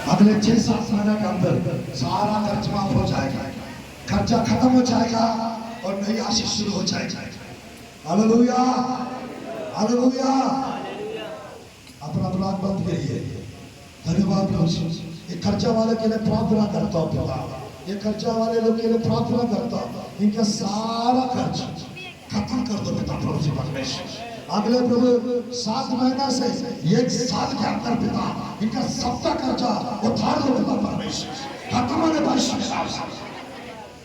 अगले 6-7 महीने के अंदर सारा कर्ज माफ हो जाएगा, खर्चा खत्म हो जाएगा और नई आशीष शुरू हो जाएगी। Hallelujah, hallelujah. अपना ब्लॉग बंद करिए। धन्यवाद प्रभु। ये खर्चा वाले के लिए प्रार्थना करता हूँ पिता, ये खर्चा वाले लोग के लिए प्रार्थना करता हूँ, इनका सारा खर्च खत्म कर दो पिता प्रभु जी परमेश्वर। अगले प्रभु 7 महीना से 1 साल के अंदर पिता इनका सबका कर्जा उतार दो पिता परमेश्वर, खत्म होने पाए।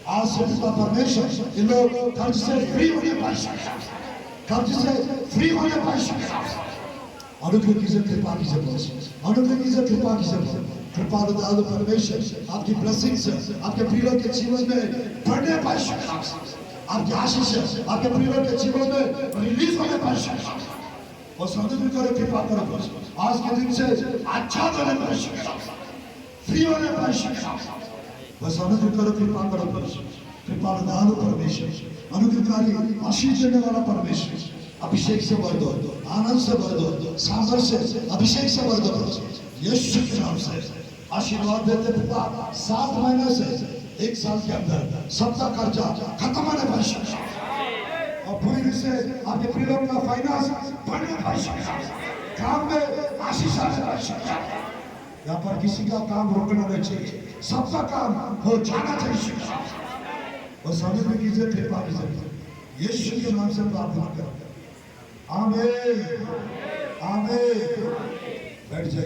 आज से पिता परमेश्वर इन लोग कर्ज से फ्री होने पाए, कर्ज से फ्री होने पाए। अनुग्रह कीजिए, कृपा कीजिए, अनुग्रह कीजिए, कृपा कीजिए। कृपा दयालु परमेश्वर आपकी ब्लेसिंग से आपके प्रियों के जीवन में बढ़ने पाए, आपकी आशीष आपके प्रियों के जीवन में रिलीज होने पाए। और समझ करो, कृपा करो, आज के दिन से अच्छा होने पाए, फ्री होने पाए। बस अनुग्रह करो, कृपा करो, कृपा दयालु परमेश्वर, अनुग्रहकारी आशीष देने वाला परमेश्वर, अभिषेक से भर दो, आनंद से भर दो, सामर्थ्य से अभिषेक से भर दो यीशु के नाम से। आशीर्वाद देते पिता 7 महीने से 1 साल के अंदर सबका कर्जा खत्म होने पाए और पूरी से आपके प्रियों का फाइनेंस बढ़ने पाए, काम में आशीष आने पाए। यहाँ पर किसी का काम रोकना नहीं चाहिए, सबका काम हो जाना चाहिए। और समझ में कीजिए, कृपा कीजिए, यीशु के नाम से प्रार्थना करो। आमीन, आमीन। बैठ जाइए।